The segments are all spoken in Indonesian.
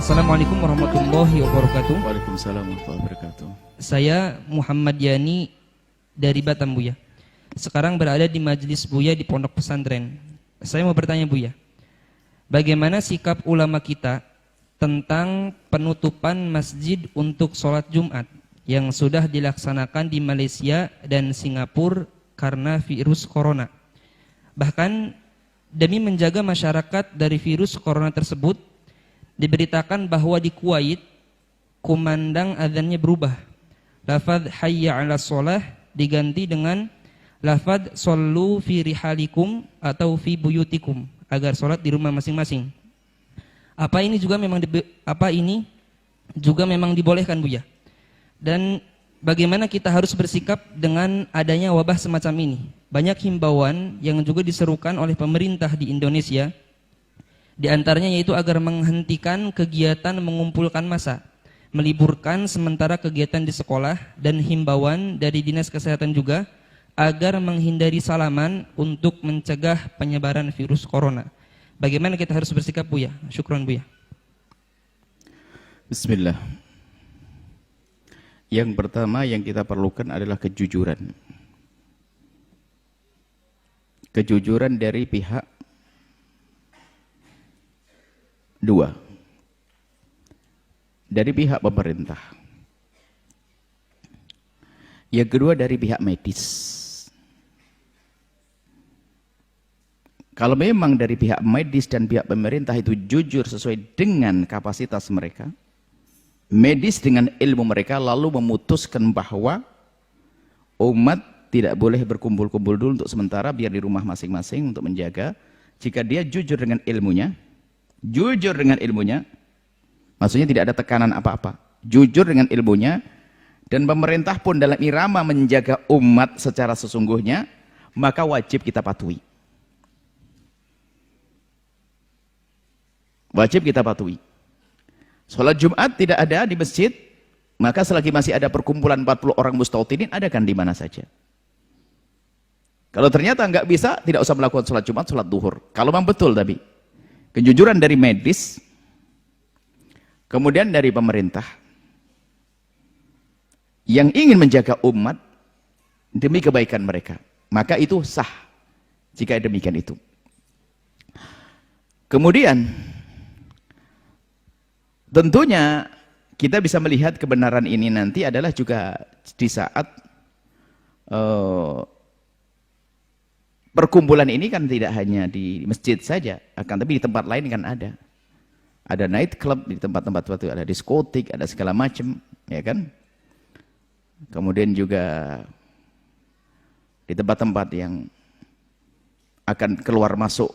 Assalamualaikum warahmatullahi wabarakatuh. Waalaikumsalam warahmatullahi wabarakatuh. Saya Muhammad Yani dari Batam, Buya. Sekarang berada di majelis Buya di pondok pesantren. Saya mau bertanya, Buya, bagaimana sikap ulama kita tentang penutupan masjid untuk sholat Jumat yang sudah dilaksanakan di Malaysia dan Singapura karena virus corona? Bahkan demi menjaga masyarakat dari virus corona tersebut, diberitakan bahwa di Kuwait kumandang azannya berubah. Lafaz hayya 'alas shalah diganti dengan lafaz shollu fi rihalikum atau fi buyutikum, agar sholat di rumah masing-masing. Apa ini juga memang dibolehkan, Buya? Dan bagaimana kita harus bersikap dengan adanya wabah semacam ini? Banyak himbauan yang juga diserukan oleh pemerintah di Indonesia, di antaranya yaitu agar menghentikan kegiatan mengumpulkan massa, meliburkan sementara kegiatan di sekolah, dan himbauan dari Dinas Kesehatan juga agar menghindari salaman untuk mencegah penyebaran virus corona. Bagaimana kita harus bersikap, Buya? Syukron, Buya. Bismillah. Yang pertama yang kita perlukan adalah kejujuran. Kejujuran dari pihak dua, dari pihak pemerintah. Yang kedua dari pihak medis. Kalau memang dari pihak medis dan pihak pemerintah itu jujur sesuai dengan kapasitas mereka, medis dengan ilmu mereka, lalu memutuskan bahwa umat tidak boleh berkumpul-kumpul dulu untuk sementara, biar di rumah masing-masing untuk menjaga. Jika dia jujur dengan ilmunya, maksudnya tidak ada tekanan apa-apa, jujur dengan ilmunya, dan pemerintah pun dalam irama menjaga umat secara sesungguhnya, maka wajib kita patuhi. Wajib kita patuhi. Sholat Jumat tidak ada di masjid, maka selagi masih ada perkumpulan 40 orang mustautinin, adakan di mana saja. Kalau ternyata nggak bisa, tidak usah melakukan sholat Jumat, sholat duhur. Kalau memang betul, tapi kejujuran dari medis, kemudian dari pemerintah yang ingin menjaga umat demi kebaikan mereka, maka itu sah jika demikian itu. Kemudian tentunya kita bisa melihat kebenaran ini nanti adalah juga di saat perkumpulan ini kan tidak hanya di masjid saja, akan tapi di tempat lain kan ada. Ada night club di tempat-tempat itu, ada diskotik, ada segala macam, ya kan? Kemudian juga di tempat-tempat yang akan keluar masuk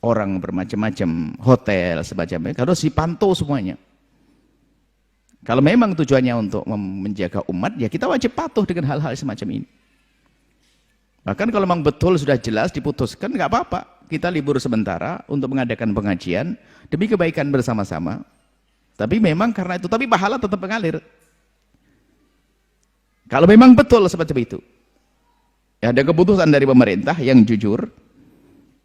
orang bermacam-macam, hotel semacamnya, harus dipantau semuanya. Kalau memang tujuannya untuk menjaga umat, ya kita wajib patuh dengan hal-hal semacam ini. Bahkan kalau memang betul sudah jelas diputuskan, nggak apa-apa, kita libur sementara untuk mengadakan pengajian demi kebaikan bersama-sama. Tapi memang karena itu, tapi pahala tetap mengalir. Kalau memang betul seperti itu, ya ada keputusan dari pemerintah yang jujur,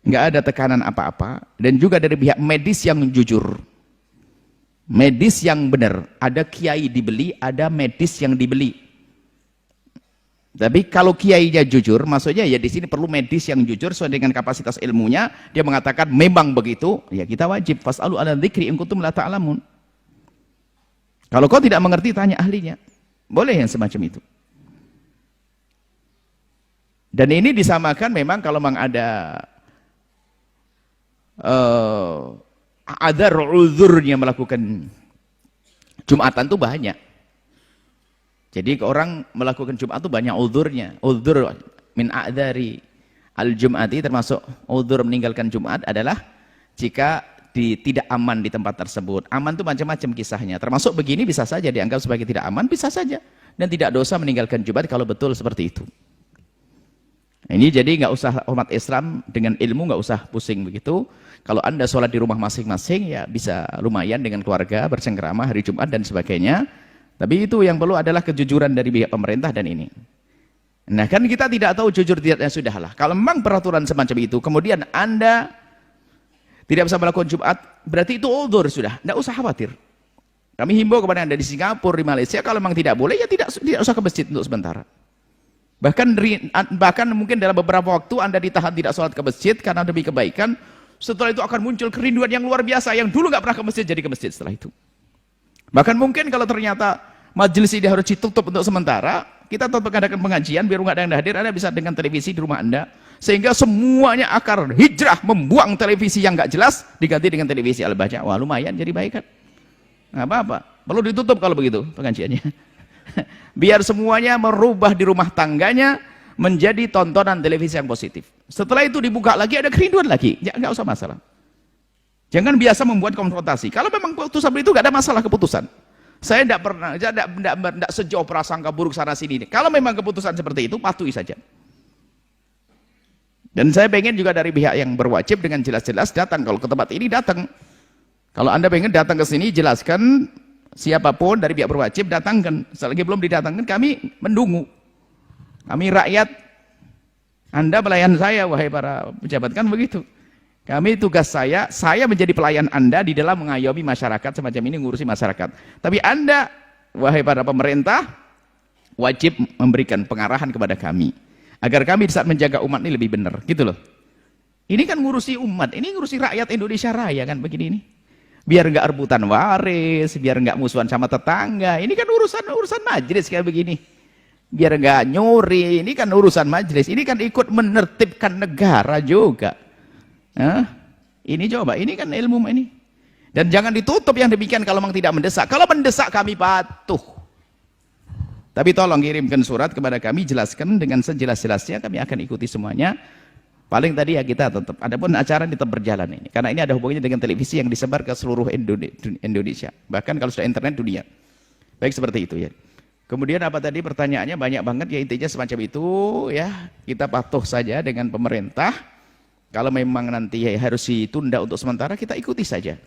nggak ada tekanan apa-apa, dan juga dari pihak medis yang jujur, medis yang benar. Ada kiai dibeli, ada medis yang dibeli. Tapi kalau kiainya jujur, maksudnya ya di sini perlu medis yang jujur sesuai dengan kapasitas ilmunya. Dia mengatakan memang begitu, ya kita wajib fas'alu ala dzikri in kuntum la ta'lamun. Kalau kau tidak mengerti, tanya ahlinya. Boleh yang semacam itu. Dan ini disamakan memang kalau memang ada uzurnya melakukan Jumatan itu banyak. Jadi orang melakukan Jumat itu banyak uzurnya. Uzur min a'dzari al-jum'ati, termasuk uzur meninggalkan Jumat adalah jika tidak aman di tempat tersebut. Aman itu macam-macam kisahnya. Termasuk begini bisa saja dianggap sebagai tidak aman, bisa saja. Dan tidak dosa meninggalkan Jumat kalau betul seperti itu. Ini jadi nggak usah umat Islam dengan ilmu nggak usah pusing begitu. Kalau Anda sholat di rumah masing-masing ya bisa lumayan dengan keluarga bercengkrama hari Jumat dan sebagainya. Tapi itu yang perlu adalah kejujuran dari pihak pemerintah dan ini. Nah kan kita tidak tahu jujur tidaknya, sudahlah. Kalau memang peraturan semacam itu, kemudian Anda tidak bisa melakukan Jumat, berarti itu uzur sudah, tidak usah khawatir. Kami himbau kepada Anda di Singapura, di Malaysia, kalau memang tidak boleh, ya tidak usah ke masjid untuk sementara. Bahkan mungkin dalam beberapa waktu Anda ditahan tidak sholat ke masjid karena demi kebaikan. Setelah itu akan muncul kerinduan yang luar biasa, yang dulu nggak pernah ke masjid jadi ke masjid setelah itu. Bahkan mungkin kalau ternyata majelis ini harus ditutup untuk sementara, kita tetap mengadakan pengajian, biar nggak ada yang hadir, Anda bisa dengan televisi di rumah Anda, sehingga semuanya akan hijrah membuang televisi yang nggak jelas, diganti dengan televisi Al-Baca. Wah, lumayan jadi baik kan? Nggak apa-apa, perlu ditutup kalau begitu pengajiannya. Biar semuanya merubah di rumah tangganya menjadi tontonan televisi yang positif. Setelah itu dibuka lagi, ada kerinduan lagi, ya nggak usah masalah. Jangan biasa membuat konfrontasi. Kalau memang keputusan itu nggak ada masalah keputusan. Saya tidak pernah, tidak sejauh prasangka buruk sana sini. Kalau memang keputusan seperti itu, patuhi saja. Dan saya pengen juga dari pihak yang berwajib dengan jelas-jelas datang. Kalau ke tempat ini datang. Kalau Anda pengen datang ke sini, jelaskan siapapun dari pihak berwajib, datangkan. Selagi belum didatangkan, kami menunggu. Kami rakyat, Anda pelayan saya, wahai para pejabat, kan begitu. Kami tugas saya menjadi pelayan Anda di dalam mengayomi masyarakat semacam ini, ngurusi masyarakat. Tapi Anda, wahai para pemerintah, wajib memberikan pengarahan kepada kami. Agar kami saat menjaga umat ini lebih benar, gitu loh. Ini kan ngurusi umat, ini ngurusi rakyat Indonesia Raya kan begini ini. Biar enggak rebutan waris, biar enggak musuhan sama tetangga. Ini kan urusan majelis kayak begini. Biar enggak nyuri, ini kan urusan majelis. Ini kan ikut menertibkan negara juga. Ini coba, ini kan ilmu ini. Dan jangan ditutup yang demikian kalau memang tidak mendesak. Kalau mendesak kami patuh. Tapi tolong kirimkan surat kepada kami, jelaskan dengan sejelas-jelasnya, kami akan ikuti semuanya. Paling tadi ya kita tetap, adapun acara tetap berjalan ini. Karena ini ada hubungannya dengan televisi yang disebar ke seluruh Indonesia. Bahkan kalau sudah internet dunia. Baik seperti itu ya. Kemudian apa tadi pertanyaannya banyak banget ya, intinya semacam itu ya. Kita patuh saja dengan pemerintah. Kalau memang nanti ya harus ditunda untuk sementara, kita ikuti saja.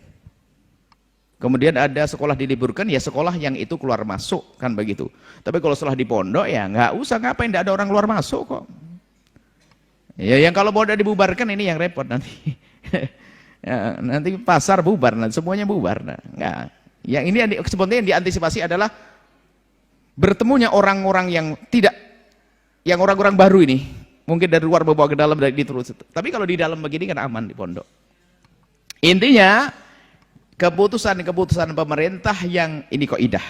Kemudian ada sekolah diliburkan, ya sekolah yang itu keluar masuk kan begitu. Tapi kalau setelah di pondok ya nggak usah, ngapain, tidak ada orang keluar masuk kok. Ya, yang kalau mau dibubarkan ini yang repot nanti. Ya, nanti pasar bubar, nanti semuanya bubar. Nah, enggak. Yang ini sebetulnya yang diantisipasi adalah bertemunya orang-orang yang tidak, yang orang-orang baru ini, mungkin dari luar bawa ke dalam dari terus. Tapi kalau di dalam begini kan aman di pondok. Intinya keputusan-keputusan pemerintah yang ini kaidah.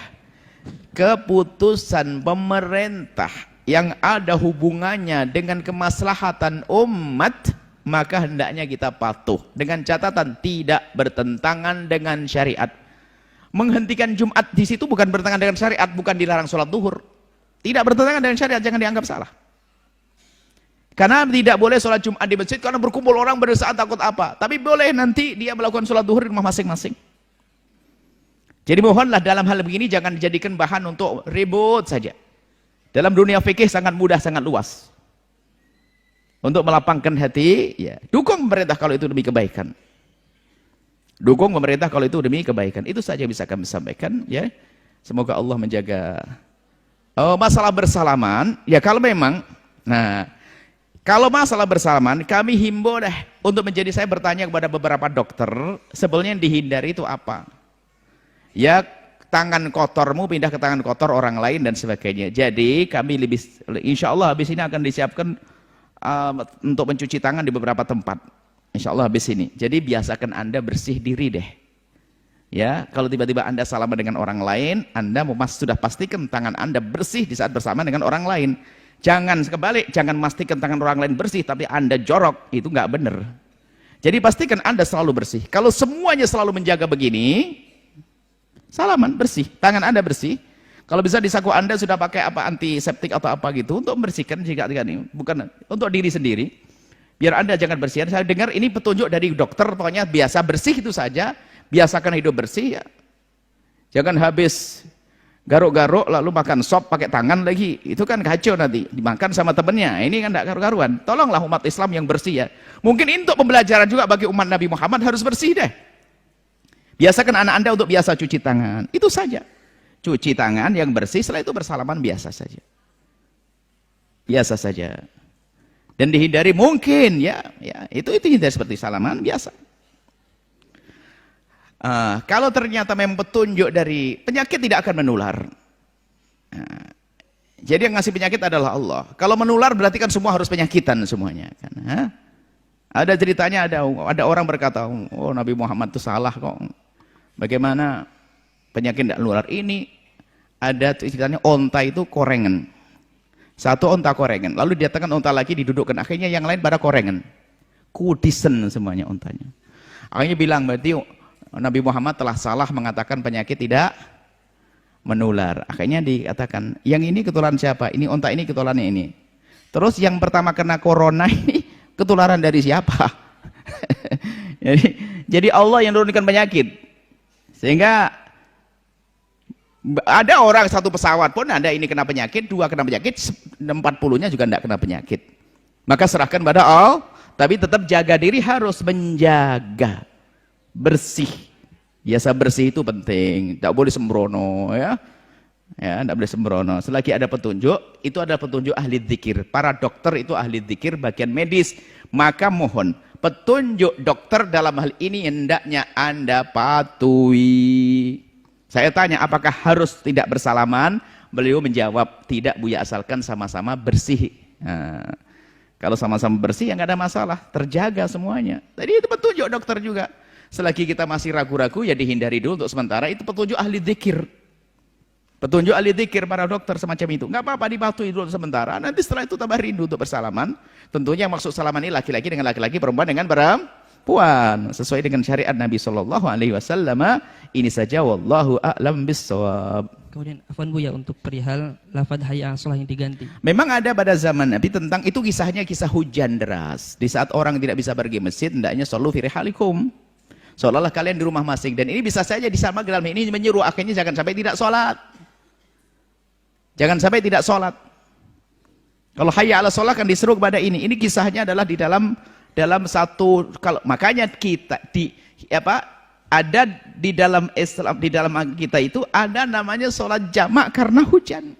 Keputusan pemerintah yang ada hubungannya dengan kemaslahatan umat, maka hendaknya kita patuh dengan catatan tidak bertentangan dengan syariat. Menghentikan Jumat di situ bukan bertentangan dengan syariat, bukan dilarang sholat duhur. Tidak bertentangan dengan syariat, jangan dianggap salah. Karena tidak boleh sholat Jumat di masjid karena berkumpul orang berdesakan takut apa. Tapi boleh nanti dia melakukan sholat duhur di rumah masing-masing. Jadi mohonlah dalam hal begini jangan dijadikan bahan untuk ribut saja. Dalam dunia fikih sangat mudah, sangat luas. Untuk melapangkan hati, ya, dukung pemerintah kalau itu demi kebaikan. Dukung pemerintah kalau itu demi kebaikan. Itu saja bisa kami sampaikan, ya. Semoga Allah menjaga. Masalah bersalaman, ya kalau memang, kalau masalah bersalaman, kami himbau deh untuk menjadi, saya bertanya kepada beberapa dokter, sebenarnya yang dihindari itu apa? Ya, tangan kotormu pindah ke tangan kotor orang lain dan sebagainya. Jadi kami lebih, insya Allah habis ini akan disiapkan untuk mencuci tangan di beberapa tempat. Insya Allah habis ini. Jadi biasakan Anda bersih diri deh. Ya, kalau tiba-tiba Anda salaman dengan orang lain, Anda sudah pastikan tangan Anda bersih di saat bersamaan dengan orang lain. Jangan kebalik, jangan pastikan tangan orang lain bersih tapi Anda jorok, itu nggak benar. Jadi pastikan Anda selalu bersih. Kalau semuanya selalu menjaga begini, salaman bersih, tangan Anda bersih. Kalau bisa di saku Anda sudah pakai apa, antiseptik atau apa gitu untuk membersihkan jika ini, bukan untuk diri sendiri. Biar Anda jangan bersihan. Saya dengar ini petunjuk dari dokter, pokoknya biasa bersih itu saja, biasakan hidup bersih ya. Jangan habis garuk-garuk lalu makan sop pakai tangan lagi, itu kan kacau nanti, dimakan sama temennya. Ini kan tidak karu-karuan. Tolonglah umat Islam yang bersih ya. Mungkin untuk pembelajaran juga bagi umat Nabi Muhammad harus bersih deh. Biasakan anak Anda untuk biasa cuci tangan. Itu saja. Cuci tangan yang bersih, setelah itu bersalaman biasa saja. Biasa saja. Dan dihindari mungkin ya itu hindari seperti salaman biasa. Kalau ternyata memang petunjuk dari penyakit tidak akan menular. Jadi yang ngasih penyakit adalah Allah. Kalau menular berarti kan semua harus penyakitan semuanya kan. Ada ceritanya ada orang berkata, oh Nabi Muhammad itu salah kok. Bagaimana penyakit tidak menular? Ini ada ceritanya onta itu korengan. Satu onta korengan. Lalu didatangkan onta lagi didudukkan. Akhirnya yang lain pada korengan. Kudisen semuanya ontanya. Akhirnya bilang berarti Nabi Muhammad telah salah mengatakan penyakit tidak menular. Akhirnya dikatakan, yang ini ketularan siapa? Ini onta ini ketularannya ini. Terus yang pertama kena corona ini ketularan dari siapa? jadi Allah yang menurunkan penyakit. Sehingga ada orang satu pesawat pun ada ini kena penyakit, dua kena penyakit, 40-nya juga tidak kena penyakit. Maka serahkan pada Allah, tapi tetap jaga diri, harus menjaga bersih. Biasa bersih itu penting, tidak boleh sembrono ya. Ya, tidak boleh sembrono. Selagi ada petunjuk, itu adalah petunjuk ahli dzikir. Para dokter itu ahli dzikir bagian medis. Maka mohon petunjuk dokter dalam hal ini hendaknya Anda patuhi. Saya tanya, apakah harus tidak bersalaman? Beliau menjawab, tidak Buya, asalkan sama-sama bersih. Nah, kalau sama-sama bersih ya nggak ada masalah, terjaga semuanya. Tadi itu petunjuk dokter juga. Selagi kita masih ragu-ragu ya dihindari dulu untuk sementara. Itu petunjuk ahli dzikir. Petunjuk ahli dzikir para dokter semacam itu. Nggak apa-apa, dipatuhi dulu sementara. Nanti setelah itu tambah rindu untuk bersalaman. Tentunya yang maksud salaman ini laki-laki dengan laki-laki, perempuan dengan perempuan, sesuai dengan syariat Nabi Shallallahu Alaihi Wasallam. Ini saja, wallahu a'lam bissawab. Kemudian afwan Buya, untuk perihal lafaz hayya 'alas shalah yang diganti. Memang ada pada zaman Nabi tentang itu, kisahnya kisah hujan deras. Di saat orang tidak bisa pergi masjid, hendaknya shollu fi rihalikum. Seolah-olah kalian di rumah masing, dan ini bisa saja disama dalam ini menyuruh akhirnya jangan sampai tidak sholat. Jangan sampai tidak sholat. Kalau hayya 'alas shalah kan disuruh kepada ini. Ini kisahnya adalah di dalam satu, kalau makanya kita ada di dalam Islam, di dalam kita itu ada namanya sholat jamak karena hujan.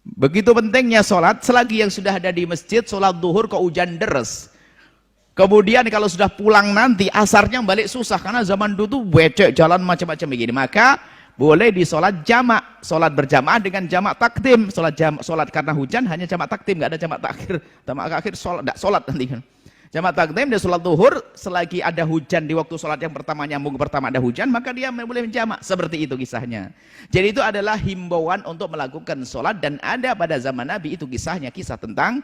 Begitu pentingnya sholat. Selagi yang sudah ada di masjid sholat duhur kok hujan deras, kemudian kalau sudah pulang nanti asarnya balik susah karena zaman dulu tuh becek jalan macam-macam begini, maka boleh di sholat jamak, sholat berjamaah dengan jamak takdim. Sholat karena hujan hanya jamak takdim, nggak ada jamak takhir. Jamak akhir sholat nanti kan. Jamak takdim dia sholat zuhur, selagi ada hujan di waktu sholat yang pertama, nyambung pertama ada hujan, maka dia boleh menjamak. Seperti itu kisahnya. Jadi itu adalah himbauan untuk melakukan sholat, dan ada pada zaman Nabi itu kisahnya, kisah tentang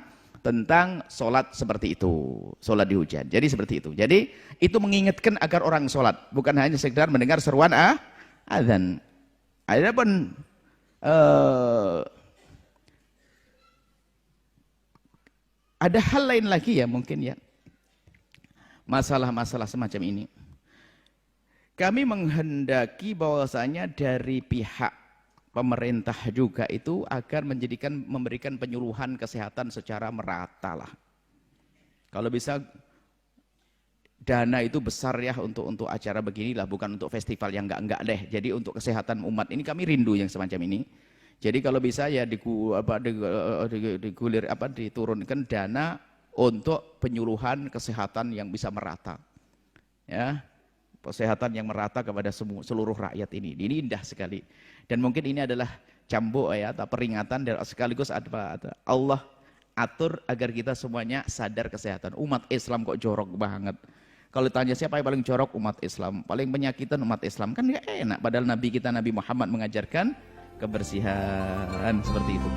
sholat seperti itu, sholat di hujan. Jadi seperti itu. Jadi itu mengingatkan agar orang sholat, bukan hanya sekedar mendengar seruan azan. Adapun ada hal lain lagi ya mungkin ya, masalah-masalah semacam ini. Kami menghendaki bahwasanya dari pihak pemerintah juga itu agar memberikan penyuluhan kesehatan secara merata lah. Kalau bisa dana itu besar ya untuk acara beginilah, bukan untuk festival yang enggak deh. Jadi untuk kesehatan umat ini kami rindu yang semacam ini. Jadi kalau bisa ya diturunkan dana untuk penyuluhan kesehatan yang bisa merata. Ya. Kesehatan yang merata kepada seluruh rakyat ini. Ini indah sekali. Dan mungkin ini adalah cambuk ya, atau peringatan dan sekaligus ada Allah atur agar kita semuanya sadar kesehatan. Umat Islam kok jorok banget. Kalau ditanya siapa yang paling jorok, umat Islam. Paling penyakitan umat Islam, kan nggak enak. Padahal Nabi kita Nabi Muhammad mengajarkan kebersihan seperti itu.